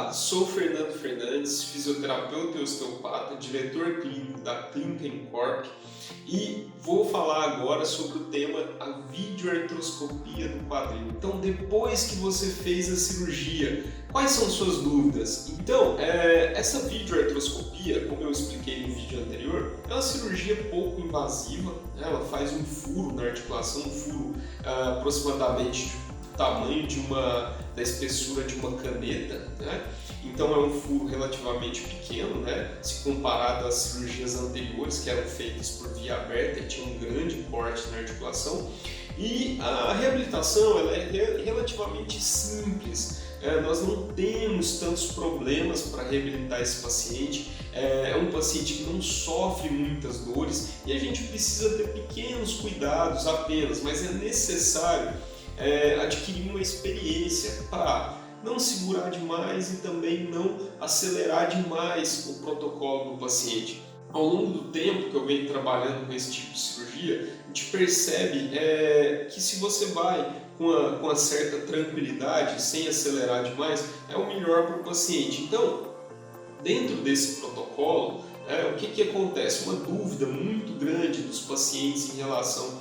Olá, sou Fernando Fernandes, fisioterapeuta e osteopata, diretor clínico da Clínica Incorp e vou falar agora sobre o tema a videoartroscopia do quadril. Então, depois que você fez a cirurgia, quais são suas dúvidas? Então, essa videoartroscopia, como eu expliquei no vídeo anterior, é uma cirurgia pouco invasiva, né? Ela faz um furo na articulação, um furo aproximadamente do tamanho da espessura de uma caneta, né? Então é um furo relativamente pequeno, né? Se comparado às cirurgias anteriores que eram feitas por via aberta e tinha um grande corte na articulação. E a reabilitação ela é relativamente simples. Nós não temos tantos problemas para reabilitar esse paciente. É um paciente que não sofre muitas dores e a gente precisa ter pequenos cuidados apenas, mas é necessário adquirir uma experiência para não segurar demais e também não acelerar demais o protocolo do paciente. Ao longo do tempo que eu venho trabalhando com esse tipo de cirurgia, a gente percebe que se você vai com uma certa tranquilidade, sem acelerar demais, é o melhor para o paciente. Então, dentro desse protocolo, o que acontece? Uma dúvida muito grande dos pacientes em relação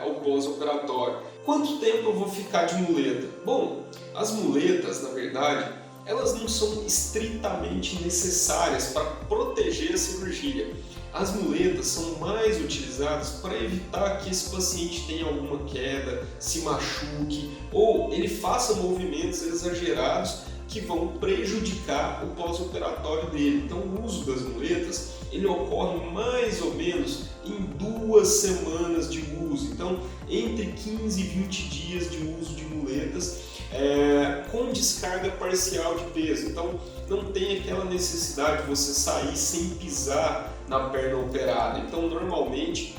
ao pós-operatório. Quanto tempo eu vou ficar de muleta? Bom, as muletas, na verdade, elas não são estritamente necessárias para proteger a cirurgia. As muletas são mais utilizadas para evitar que esse paciente tenha alguma queda, se machuque ou ele faça movimentos exagerados que vão prejudicar o pós-operatório dele. Então o uso das muletas ele ocorre mais ou menos em 2 semanas de uso. Então entre 15 e 20 dias de uso de muletas com descarga parcial de peso. Então não tem aquela necessidade de você sair sem pisar na perna operada. Então normalmente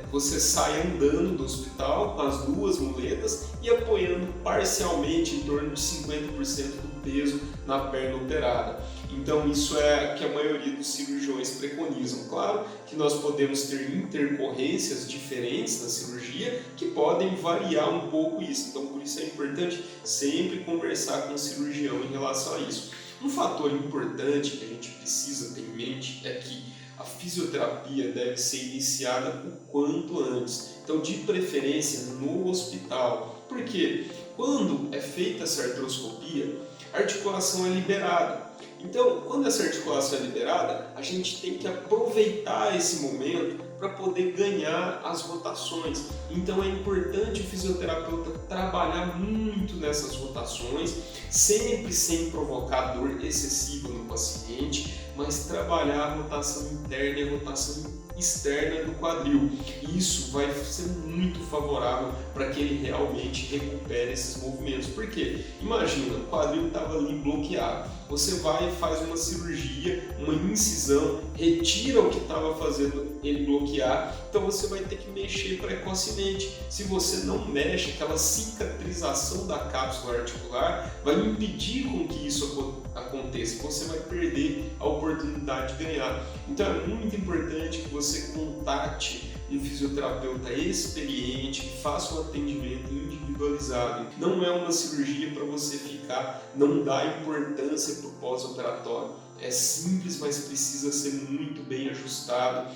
você sai andando do hospital com as 2 muletas e apoiando parcialmente em torno de 50% do peso na perna operada. Então isso é o que a maioria dos cirurgiões preconizam. Claro que nós podemos ter intercorrências diferentes na cirurgia que podem variar um pouco isso. Então por isso é importante sempre conversar com o cirurgião em relação a isso. Um fator importante que a gente precisa ter em mente é que a fisioterapia deve ser iniciada o quanto antes, então de preferência no hospital, porque quando é feita essa artroscopia, a articulação é liberada. Então, quando essa articulação é liberada, a gente tem que aproveitar esse momento para poder ganhar as rotações. Então é importante o fisioterapeuta trabalhar muito nessas rotações, sempre sem provocar dor excessiva no paciente, mas trabalhar a rotação interna e a rotação externa do quadril. Isso vai ser muito favorável para que ele realmente recupere esses movimentos. Por quê? Imagina, o quadril estava ali bloqueado. Você vai e faz uma cirurgia, uma incisão, retira o que estava fazendo ele bloquear, então você vai ter que mexer precocemente. Se você não mexe, aquela cicatrização da cápsula articular vai impedir com que isso aconteça. Você vai perder a oportunidade de ganhar. Então é muito importante que você contate um fisioterapeuta experiente, que faça um atendimento individualizado. Não é uma cirurgia para você ficar, não dá importância para o pós-operatório. É simples, mas precisa ser muito bem ajustado,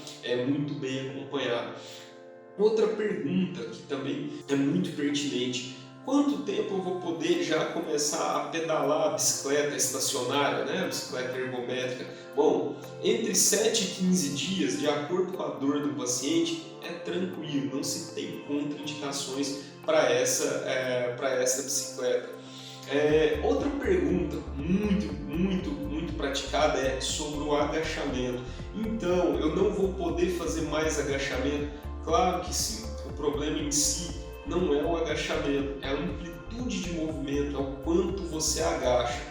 muito bem acompanhado. Outra pergunta que também é muito pertinente: quanto tempo eu vou poder já começar a pedalar a bicicleta estacionária, né? A bicicleta ergométrica? Bom, entre 7 e 15 dias, de acordo com a dor do paciente, é tranquilo, não se tem contraindicações para essa bicicleta. Outra pergunta muito praticada é sobre o agachamento. Então, eu não vou poder fazer mais agachamento? Claro que sim, o problema em si não é o agachamento, é a amplitude de movimento, é o quanto você agacha.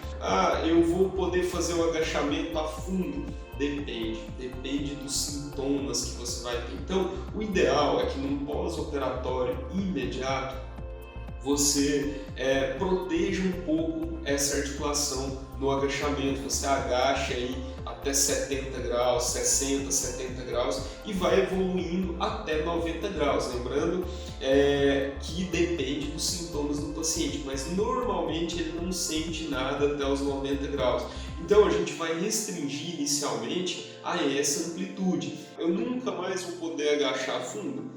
Eu vou poder fazer o agachamento a fundo? Depende dos sintomas que você vai ter. Então, o ideal é que num pós-operatório imediato, você proteja um pouco essa articulação no agachamento. Você agacha aí a até 70 graus, 60, 70 graus e vai evoluindo até 90 graus. Lembrando que depende dos sintomas do paciente, mas normalmente ele não sente nada até os 90 graus. Então a gente vai restringir inicialmente a essa amplitude. Eu nunca mais vou poder agachar fundo.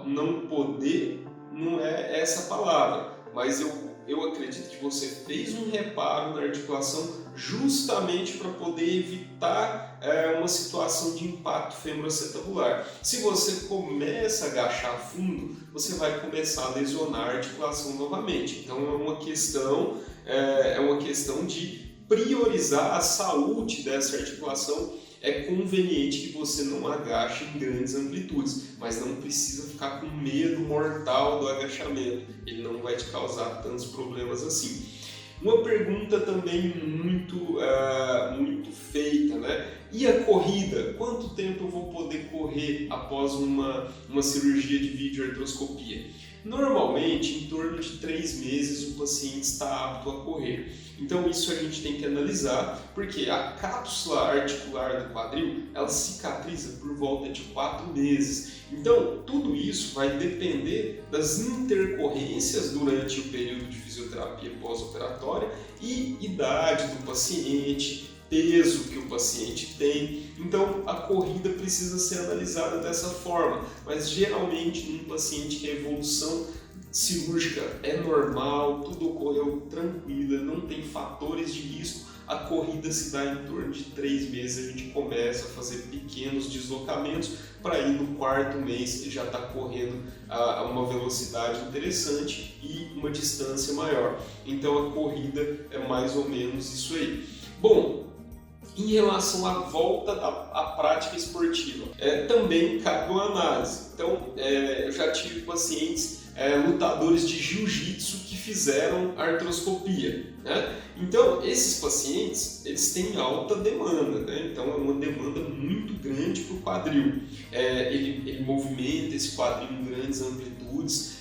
Não poder não é essa palavra, mas eu acredito que você fez um reparo na articulação justamente para poder evitar uma situação de impacto femoroacetabular. Se você começa a agachar fundo, você vai começar a lesionar a articulação novamente. Então é uma questão de priorizar a saúde dessa articulação. É conveniente que você não agache em grandes amplitudes, mas não precisa ficar com medo mortal do agachamento. Ele não vai te causar tantos problemas assim. Uma pergunta também muito feita, né? E a corrida? Quanto tempo eu vou poder correr após uma cirurgia de videoartroscopia? Normalmente, em torno de 3 meses, o paciente está apto a correr. Então isso a gente tem que analisar, porque a cápsula articular do quadril, ela cicatriza por volta de 4 meses. Então tudo isso vai depender das intercorrências durante o período de fisioterapia pós-operatória e idade do paciente, peso que o paciente tem. Então a corrida precisa ser analisada dessa forma, mas geralmente num paciente que a evolução cirúrgica é normal, tudo ocorreu tranquilo, não tem fatores de risco, a corrida se dá em torno de 3 meses, a gente começa a fazer pequenos deslocamentos para ir no 4º mês ele já está correndo a uma velocidade interessante e uma distância maior. Então a corrida é mais ou menos isso aí. Bom, em relação à volta à prática esportiva, também cabe uma análise. Então, eu já tive pacientes lutadores de jiu-jitsu que fizeram artroscopia, né? Então, esses pacientes, eles têm alta demanda, né? Então, é uma demanda muito grande para o quadril. Ele movimenta esse quadril em grandes amplitudes.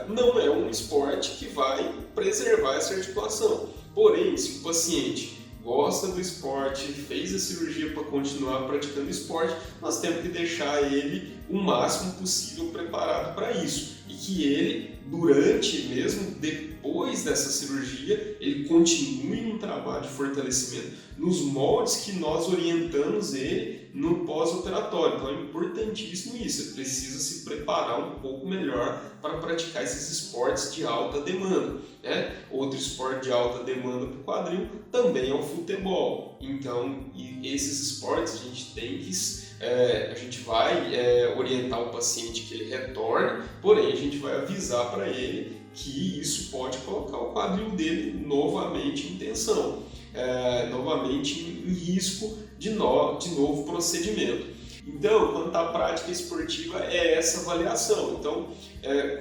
Não é um esporte que vai preservar essa articulação. Porém, se o paciente gosta do esporte, fez a cirurgia para continuar praticando esporte, nós temos que deixar ele o máximo possível preparado para isso. E que ele, durante, mesmo depois dessa cirurgia, ele continue um trabalho de fortalecimento nos moldes que nós orientamos ele no pós-operatório. Então é importantíssimo isso, ele precisa se preparar um pouco melhor para praticar esses esportes de alta demanda, né? Outro esporte de alta demanda para o quadril também é o futebol. Então, esses esportes a gente vai orientar o paciente que ele retorne, porém a gente vai avisar para ele que isso pode colocar o quadril dele novamente em tensão, novamente em risco de novo procedimento. Então, quanto à prática esportiva, é essa avaliação. Então,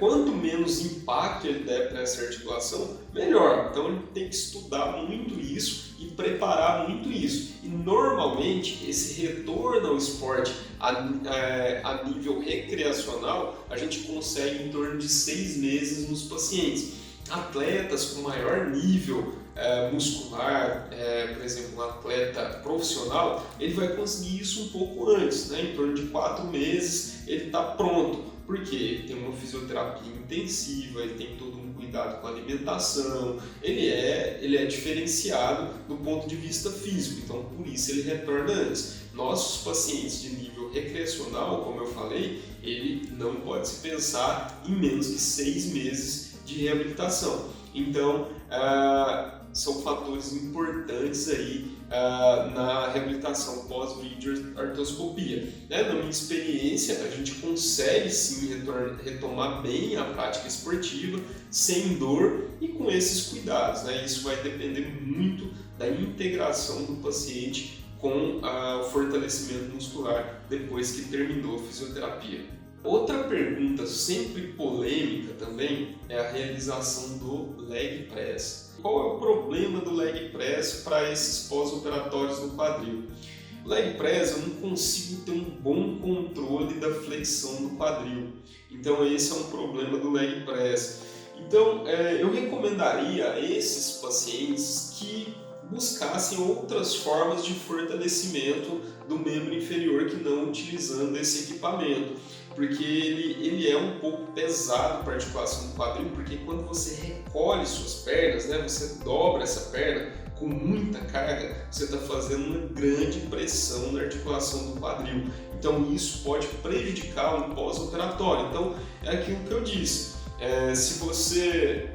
quanto menos impacto ele der para essa articulação, melhor. Então, ele tem que estudar muito isso e preparar muito isso. E, normalmente, esse retorno ao esporte a nível recreacional, a gente consegue em torno de 6 meses nos pacientes. Atletas com maior nível muscular, por exemplo, um atleta profissional, ele vai conseguir isso um pouco antes, né? Em torno de 4 meses ele está pronto, porque ele tem uma fisioterapia intensiva, ele tem todo um cuidado com a alimentação, ele é diferenciado do ponto de vista físico, então por isso ele retorna antes. Nossos pacientes de nível recreacional, como eu falei, ele não pode se pensar em menos de 6 meses de reabilitação. Então, são fatores importantes aí na reabilitação pós-videoartroscopia. Na minha experiência, a gente consegue sim retomar bem a prática esportiva, sem dor e com esses cuidados, né? Isso vai depender muito da integração do paciente com o fortalecimento muscular depois que terminou a fisioterapia. Outra pergunta sempre polêmica também é a realização do leg press. Qual é o problema do leg press para esses pós-operatórios no quadril? O leg press eu não consigo ter um bom controle da flexão do quadril. Então esse é um problema do leg press. Então eu recomendaria a esses pacientes que buscassem outras formas de fortalecimento do membro inferior que não utilizando esse equipamento, porque ele é um pouco pesado para a articulação do quadril, porque quando você recolhe suas pernas, né, você dobra essa perna com muita carga, você está fazendo uma grande pressão na articulação do quadril. Então isso pode prejudicar um pós-operatório. Então é aquilo que eu disse, se você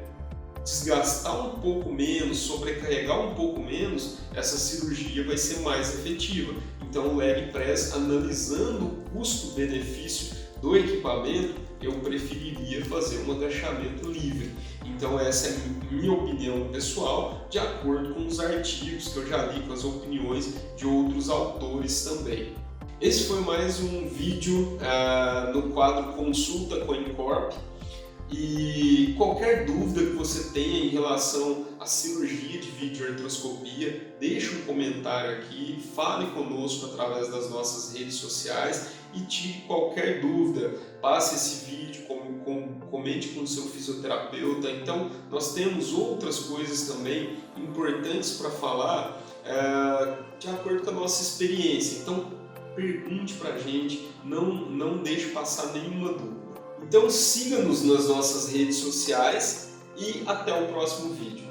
desgastar um pouco menos, sobrecarregar um pouco menos, essa cirurgia vai ser mais efetiva. Então o leg press, analisando o custo-benefício do equipamento, eu preferiria fazer um agachamento livre. Então essa é a minha opinião pessoal, de acordo com os artigos que eu já li, com as opiniões de outros autores também. Esse foi mais um vídeo no quadro Consulta com a Incorp. E qualquer dúvida que você tenha em relação à cirurgia de videoartroscopia, deixe um comentário aqui, fale conosco através das nossas redes sociais e tire qualquer dúvida. Passe esse vídeo, comente com o seu fisioterapeuta. Então, nós temos outras coisas também importantes para falar de acordo com a nossa experiência. Então, pergunte para a gente, não deixe passar nenhuma dúvida. Então siga-nos nas nossas redes sociais e até o próximo vídeo.